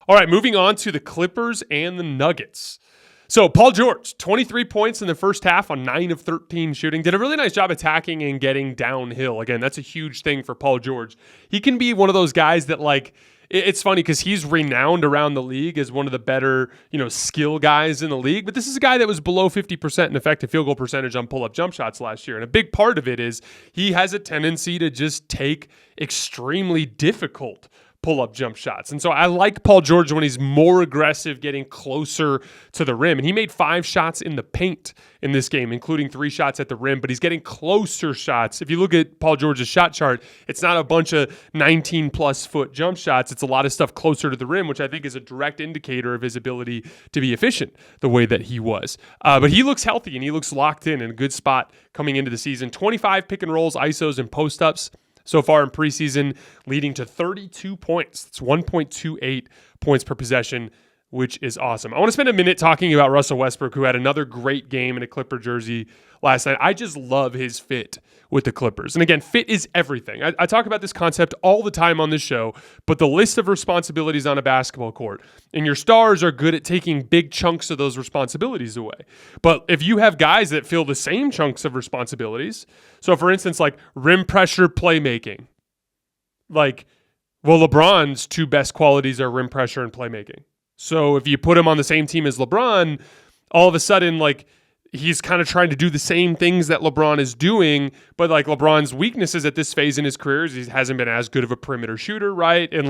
All right, moving on to the Clippers and the Nuggets. So Paul George, 23 points in the first half on 9 of 13 shooting. Did a really nice job attacking and getting downhill. Again, that's a huge thing for Paul George. He can be one of those guys that, like, it's funny because he's renowned around the league as one of the better, skill guys in the league. But this is a guy that was below 50% in effective field goal percentage on pull-up jump shots last year. And a big part of it is he has a tendency to just take extremely difficult pull-up jump shots. And so I like Paul George when he's more aggressive, getting closer to the rim. And he made 5 shots in the paint in this game, including 3 shots at the rim, but he's getting closer shots. If you look at Paul George's shot chart, it's not a bunch of 19-plus foot jump shots. It's a lot of stuff closer to the rim, which I think is a direct indicator of his ability to be efficient the way that he was. But he looks healthy, and he looks locked in a good spot coming into the season. 25 pick and rolls, ISOs, and post-ups so far in preseason, leading to 32 points. It's 1.28 points per possession, which is awesome. I want to spend a minute talking about Russell Westbrook, who had another great game in a Clipper jersey last night. I just love his fit with the Clippers. And again, fit is everything. I talk about this concept all the time on this show, but the list of responsibilities on a basketball court, and your stars are good at taking big chunks of those responsibilities away. But if you have guys that fill the same chunks of responsibilities, so for instance, like rim pressure playmaking, LeBron's 2 best qualities are rim pressure and playmaking. So if you put him on the same team as LeBron, all of a sudden, he's kind of trying to do the same things that LeBron is doing, but LeBron's weaknesses at this phase in his career is he hasn't been as good of a perimeter shooter, right? And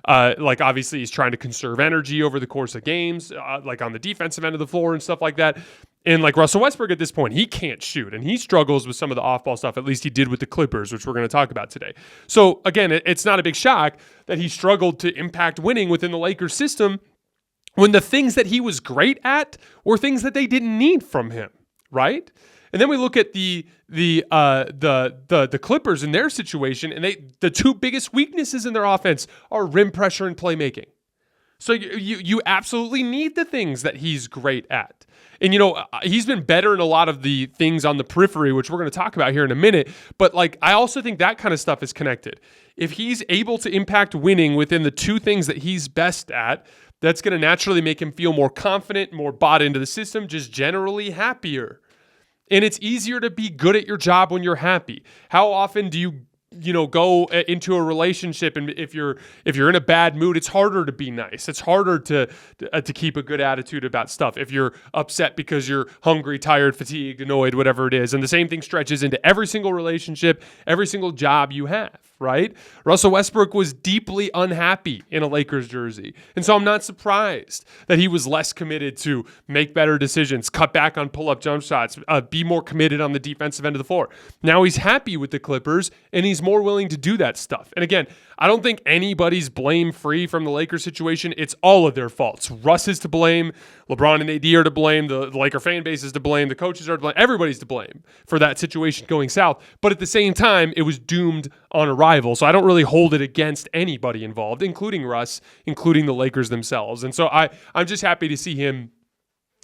obviously he's trying to conserve energy over the course of games, on the defensive end of the floor and stuff like that. And Russell Westbrook at this point, he can't shoot, and he struggles with some of the off-ball stuff. At least he did with the Clippers, which we're going to talk about today. So again, it's not a big shock that he struggled to impact winning within the Lakers system, when the things that he was great at were things that they didn't need from him, right? And then we look at the Clippers in their situation, and the 2 biggest weaknesses in their offense are rim pressure and playmaking. So you absolutely need the things that he's great at. And, he's been better in a lot of the things on the periphery, which we're going to talk about here in a minute. But, I also think that kind of stuff is connected. If he's able to impact winning within the 2 things that he's best at, that's going to naturally make him feel more confident, more bought into the system, just generally happier. And it's easier to be good at your job when you're happy. How often do you go into a relationship, and if you're in a bad mood, it's harder to be nice. It's harder to keep a good attitude about stuff if you're upset because you're hungry, tired, fatigued, annoyed, whatever it is. And the same thing stretches into every single relationship, every single job you have, right? Russell Westbrook was deeply unhappy in a Lakers jersey. And so I'm not surprised that he was less committed to make better decisions, cut back on pull-up jump shots, be more committed on the defensive end of the floor. Now he's happy with the Clippers, and he's more willing to do that stuff. And again, I don't think anybody's blame-free from the Lakers situation. It's all of their faults. Russ is to blame. LeBron and AD are to blame. The Laker fan base is to blame. The coaches are to blame. Everybody's to blame for that situation going south. But at the same time, it was doomed on arrival. So I don't really hold it against anybody involved, including Russ, including the Lakers themselves. And so I'm just happy to see him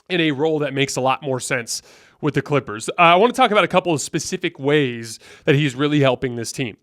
in a role that makes a lot more sense with the Clippers. I want to talk about a couple of specific ways that he's really helping this team.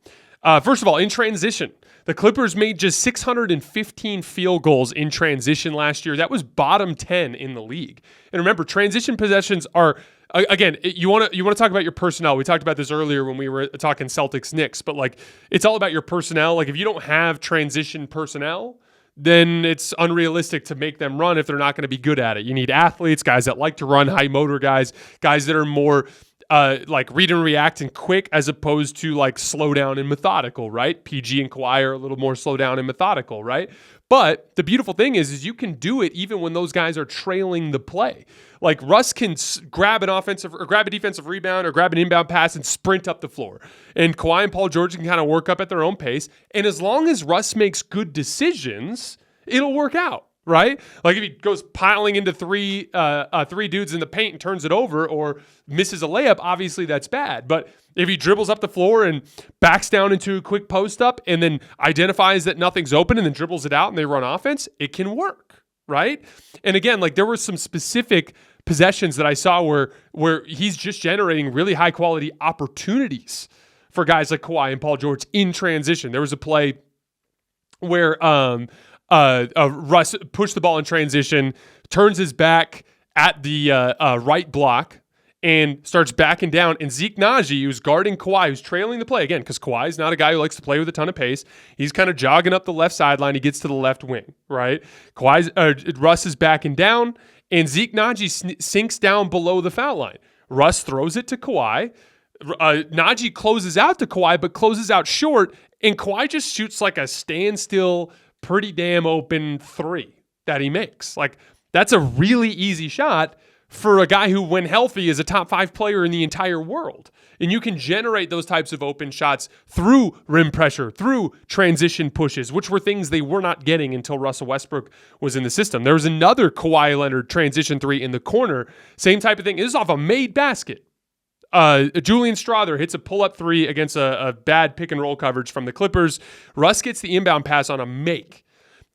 First of all, in transition, the Clippers made just 615 field goals in transition last year. That was bottom 10 in the league. And remember, transition possessions are, again, you want to talk about your personnel. We talked about this earlier when we were talking Celtics-Knicks, but it's all about your personnel. If you don't have transition personnel, then it's unrealistic to make them run if they're not going to be good at it. You need athletes, guys that like to run, high motor guys that are more read and react and quick, as opposed to slow down and methodical, right? PG and Kawhi are a little more slow down and methodical, right? But the beautiful thing is you can do it even when those guys are trailing the play. Russ can grab a defensive rebound or grab an inbound pass and sprint up the floor. And Kawhi and Paul George can kind of work up at their own pace. And as long as Russ makes good decisions, it'll work out. Right? If he goes piling into three dudes in the paint and turns it over or misses a layup, obviously that's bad. But if he dribbles up the floor and backs down into a quick post up and then identifies that nothing's open and then dribbles it out and they run offense, it can work, right? And again, there were some specific possessions that I saw where he's just generating really high quality opportunities for guys like Kawhi and Paul George in transition. There was a play where Russ pushed the ball in transition, turns his back at the right block, and starts backing down. And Zeke Naji, who's guarding Kawhi, who's trailing the play again, because Kawhi's not a guy who likes to play with a ton of pace. He's kind of jogging up the left sideline. He gets to the left wing, right? Russ is backing down, and Zeke Naji sinks down below the foul line. Russ throws it to Kawhi. Naji closes out to Kawhi, but closes out short, and Kawhi just shoots like a standstill, pretty damn open three that he makes. Like, that's a really easy shot for a guy who, when healthy, is a top 5 player in the entire world. And you can generate those types of open shots through rim pressure, through transition pushes, which were things they were not getting until Russell Westbrook was in the system. There was another Kawhi Leonard transition three in the corner. Same type of thing. This is off a made basket. Julian Strawther hits a pull-up three against a bad pick-and-roll coverage from the Clippers. Russ gets the inbound pass on a make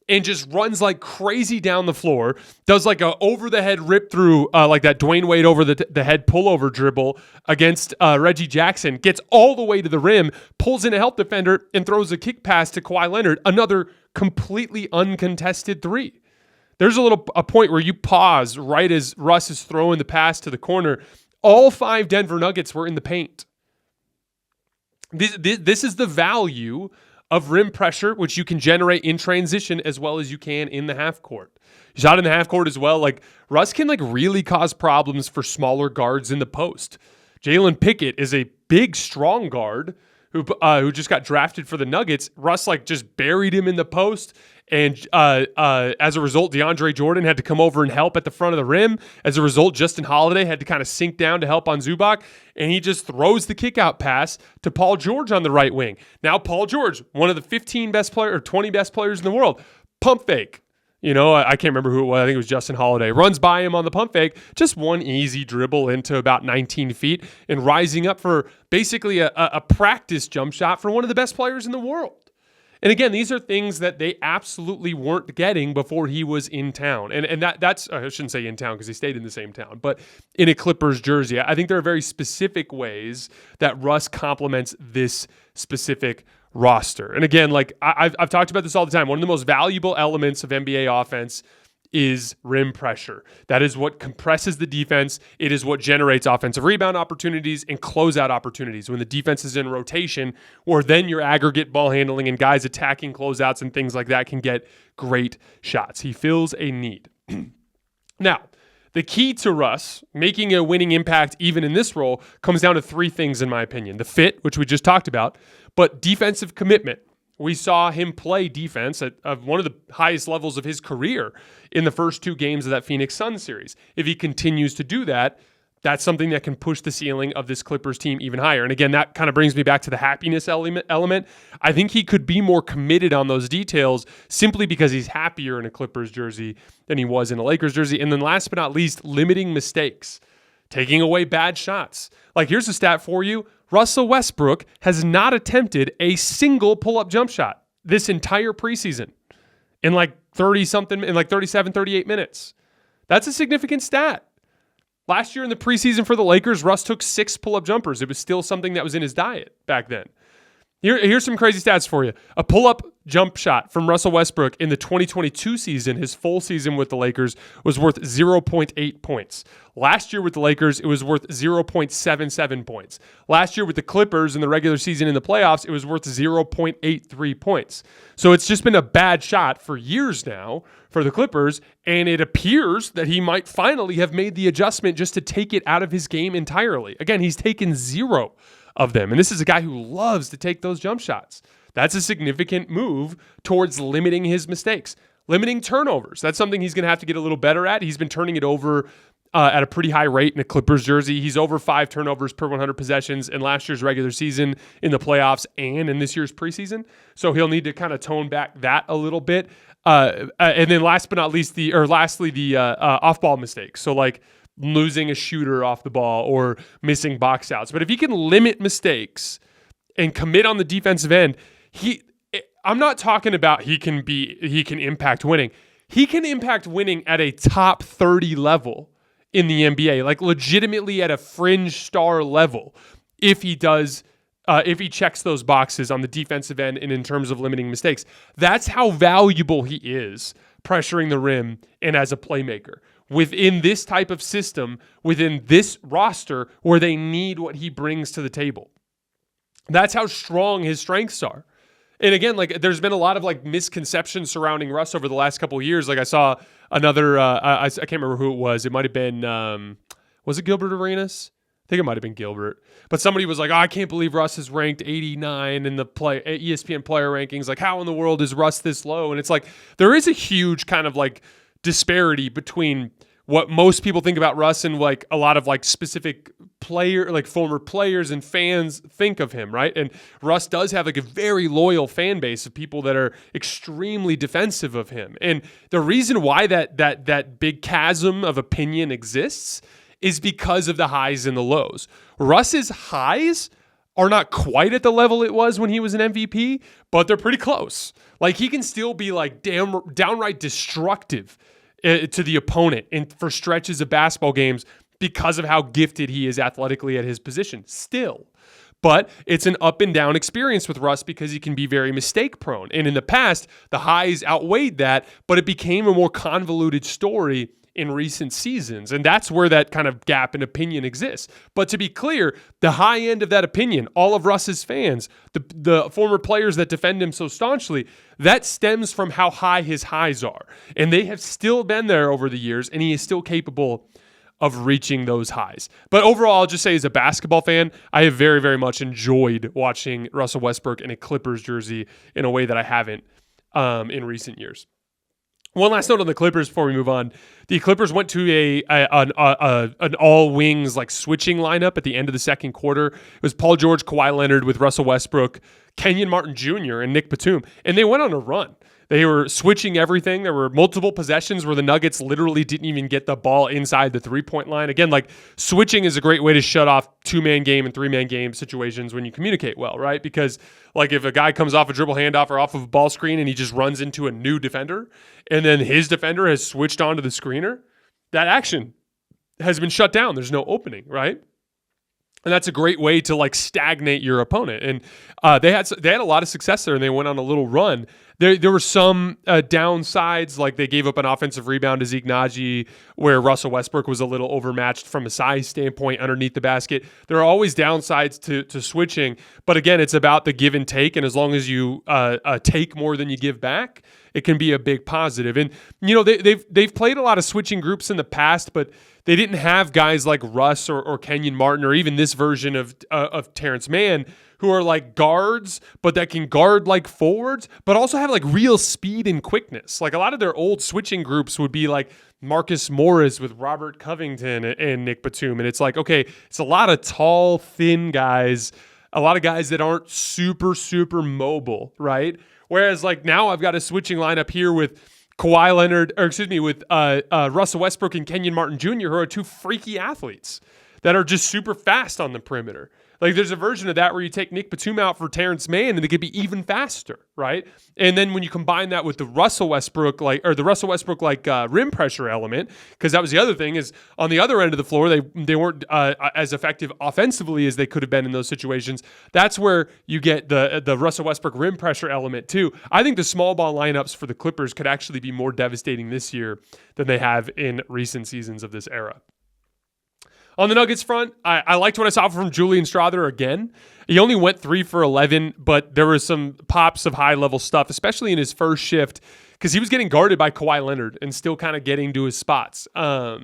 and just runs like crazy down the floor, does like a over-the-head rip-through, like that Dwayne Wade over-the-head pullover dribble against Reggie Jackson, gets all the way to the rim, pulls in a help defender, and throws a kick pass to Kawhi Leonard, another completely uncontested three. There's a point where you pause right as Russ is throwing the pass to the corner. All 5 Denver Nuggets were in the paint. This is the value of rim pressure, which you can generate in transition as well as you can in the half court. Shot in the half court as well. Like, Russ can really cause problems for smaller guards in the post. Jalen Pickett is a big, strong guard who just got drafted for the Nuggets. Russ just buried him in the post. And as a result, DeAndre Jordan had to come over and help at the front of the rim. As a result, Justin Holiday had to kind of sink down to help on Zubac. And he just throws the kickout pass to Paul George on the right wing. Now Paul George, one of the 15 best players or 20 best players in the world, pump fake. I can't remember who it was. I think it was Justin Holiday. Runs by him on the pump fake. Just one easy dribble into about 19 feet and rising up for basically a practice jump shot for one of the best players in the world. And again, these are things that they absolutely weren't getting before he was in town. And that's, I shouldn't say in town because he stayed in the same town, but in a Clippers jersey. I think there are very specific ways that Russ complements this specific roster. And again, I've talked about this all the time. One of the most valuable elements of NBA offense is rim pressure. That is what compresses the defense. It is what generates offensive rebound opportunities and closeout opportunities. When the defense is in rotation, or then your aggregate ball handling and guys attacking closeouts and things like that can get great shots. He fills a need. Now, the key to Russ making a winning impact even in this role comes down to 3 things in my opinion. The fit, which we just talked about, but defensive commitment. We saw him play defense at one of the highest levels of his career in the first 2 games of that Phoenix Suns series. If he continues to do that, that's something that can push the ceiling of this Clippers team even higher. And again, that kind of brings me back to the happiness element. I think he could be more committed on those details simply because he's happier in a Clippers jersey than he was in a Lakers jersey. And then last but not least, limiting mistakes, taking away bad shots. Here's a stat for you. Russell Westbrook has not attempted a single pull-up jump shot this entire preseason in 37, 38 minutes. That's a significant stat. Last year in the preseason for the Lakers, Russ took 6 pull-up jumpers. It was still something that was in his diet back then. Here's some crazy stats for you. A pull-up jump shot from Russell Westbrook in the 2022 season, his full season with the Lakers, was worth 0.8 points. Last year with the Lakers, it was worth 0.77 points. Last year with the Clippers in the regular season in the playoffs, it was worth 0.83 points. So it's just been a bad shot for years now for the Clippers, and it appears that he might finally have made the adjustment just to take it out of his game entirely. Again, he's taken 0 of them. And this is a guy who loves to take those jump shots. That's a significant move towards limiting his mistakes. Limiting turnovers. That's something he's going to have to get a little better at. He's been turning it over at a pretty high rate in a Clippers jersey. He's over 5 turnovers per 100 possessions in last year's regular season, in the playoffs, and in this year's preseason. So he'll need to kind of tone back that a little bit. And then lastly, the off-ball mistakes. So losing a shooter off the ball or missing box outs. But if he can limit mistakes and commit on the defensive end, I'm not talking about he can impact winning. He can impact winning at a top 30 level in the NBA, legitimately at a fringe star level, if he does if he checks those boxes on the defensive end and in terms of limiting mistakes. That's how valuable he is pressuring the rim and as a playmaker within this type of system, within this roster where they need what he brings to the table. That's how strong his strengths are. And again, like there's been a lot of like misconceptions surrounding Russ over the last couple of years. Like I saw another, I can't remember who it was. It might have been, was it Gilbert Arenas? I think it might have been Gilbert. But somebody was like, oh, I can't believe Russ is ranked 89 in the ESPN player rankings. Like how in the world is Russ this low? And it's like, there is a huge kind of like disparity between what most people think about Russ and like a lot of like specific former players and fans think of him, right? And Russ does have like a very loyal fan base of people that are extremely defensive of him. And the reason why that big chasm of opinion exists is because of the highs and the lows. Russ's highs are not quite at the level it was when he was an MVP, but they're pretty close. Like he can still be like downright destructive to the opponent for stretches of basketball games because of how gifted he is athletically at his position still. But it's an up and down experience with Russ because he can be very mistake prone. And in the past, the highs outweighed that, but it became a more convoluted story in recent seasons. And that's where that kind of gap in opinion exists. But to be clear, the high end of that opinion, all of Russ's fans, the former players that defend him so staunchly, that stems from how high his highs are. And they have still been there over the years, and he is still capable of reaching those highs. But overall, I'll just say as a basketball fan, I have very, very much enjoyed watching Russell Westbrook in a Clippers jersey in a way that I haven't in recent years. One last note on the Clippers before we move on. The Clippers went to an all wings like switching lineup at the end of the second quarter. It was Paul George, Kawhi Leonard with Russell Westbrook, Kenyon Martin Jr., and Nick Batum. And they went on a run. They were switching everything. There were multiple possessions where the Nuggets literally didn't even get the ball inside the three-point line. Again, like switching is a great way to shut off two-man game and three-man game situations when you communicate well, right? Because like if a guy comes off a dribble handoff or off of a ball screen and he just runs into a new defender and then his defender has switched onto the screener, that action has been shut down. There's no opening, right? And that's a great way to like stagnate your opponent. And they had a lot of success there, and they went on a little run. There were some downsides, like they gave up an offensive rebound to Zeke Naji, where Russell Westbrook was a little overmatched from a size standpoint underneath the basket. There are always downsides to switching, but again, it's about the give and take. And as long as you take more than you give back, it can be a big positive. And you know they've played a lot of switching groups in the past, but they didn't have guys like Russ or Kenyon Martin or even this version of Terrence Mann who are like guards, but that can guard like forwards, but also have like real speed and quickness. Like a lot of their old switching groups would be like Marcus Morris with Robert Covington and Nick Batum. And it's like, okay, it's a lot of tall, thin guys, a lot of guys that aren't super, super mobile, right? Whereas like now I've got a switching lineup here with Kawhi Leonard, with Russell Westbrook and Kenyon Martin Jr., who are two freaky athletes that are just super fast on the perimeter. Like there's a version of that where you take Nick Batum out for Terrence Mann and they could be even faster, right? And then when you combine that with the Russell Westbrook rim pressure element, because that was the other thing is on the other end of the floor they weren't as effective offensively as they could have been in those situations. That's where you get the Russell Westbrook rim pressure element too. I think the small ball lineups for the Clippers could actually be more devastating this year than they have in recent seasons of this era. On the Nuggets front, I liked what I saw from Julian Strawther again. He only went 3 for 11, but there were some pops of high-level stuff, especially in his first shift, because he was getting guarded by Kawhi Leonard and still kind of getting to his spots. A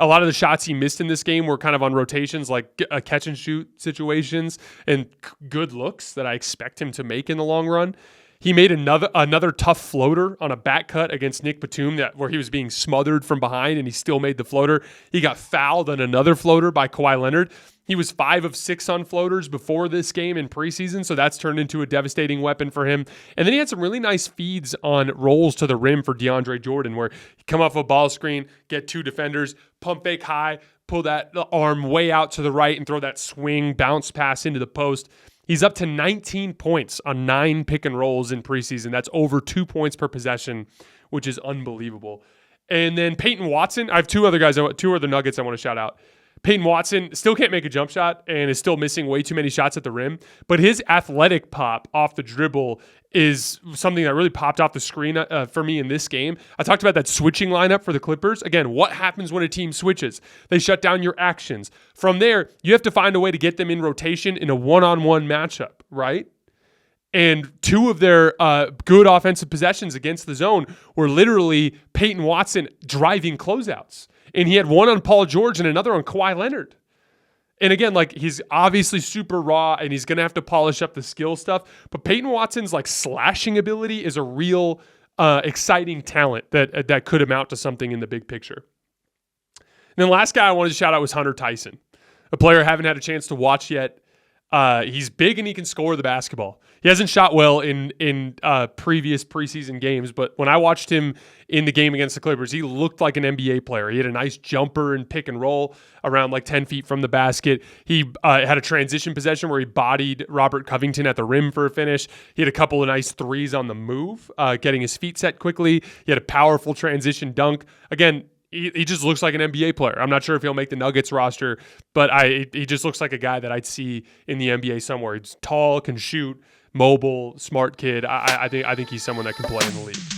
lot of the shots he missed in this game were kind of on rotations, like catch-and-shoot situations and good looks that I expect him to make in the long run. He made another tough floater on a back cut against Nick Batum where he was being smothered from behind and he still made the floater. He got fouled on another floater by Kawhi Leonard. He was 5 of 6 on floaters before this game in preseason, so that's turned into a devastating weapon for him. And then he had some really nice feeds on rolls to the rim for DeAndre Jordan where he come off a ball screen, get 2 defenders, pump fake high, pull that arm way out to the right and throw that swing bounce pass into the post. He's up to 19 points on 9 pick and rolls in preseason. That's over 2 points per possession, which is unbelievable. And then Peyton Watson. I have two other Nuggets I want to shout out. Peyton Watson still can't make a jump shot and is still missing way too many shots at the rim, but his athletic pop off the dribble is something that really popped off the screen for me in this game. I talked about that switching lineup for the Clippers. Again, what happens when a team switches? They shut down your actions. From there, you have to find a way to get them in rotation in a one-on-one matchup, right? And two of their good offensive possessions against the zone were literally Peyton Watson driving closeouts. And he had one on Paul George and another on Kawhi Leonard. And again, like, he's obviously super raw and he's going to have to polish up the skill stuff. But Peyton Watson's like slashing ability is a real exciting talent that could amount to something in the big picture. And then last guy I wanted to shout out was Hunter Tyson, a player I haven't had a chance to watch yet. He's big and he can score the basketball. He hasn't shot well in previous preseason games, but when I watched him in the game against the Clippers, he looked like an NBA player. He had a nice jumper and pick and roll around like 10 feet from the basket. He had a transition possession where he bodied Robert Covington at the rim for a finish. He had a couple of nice threes on the move, getting his feet set quickly. He had a powerful transition dunk. Again, he just looks like an NBA player. I'm not sure if he'll make the Nuggets roster, but he just looks like a guy that I'd see in the NBA somewhere. He's tall, can shoot, mobile, smart kid. I think he's someone that can play in the league.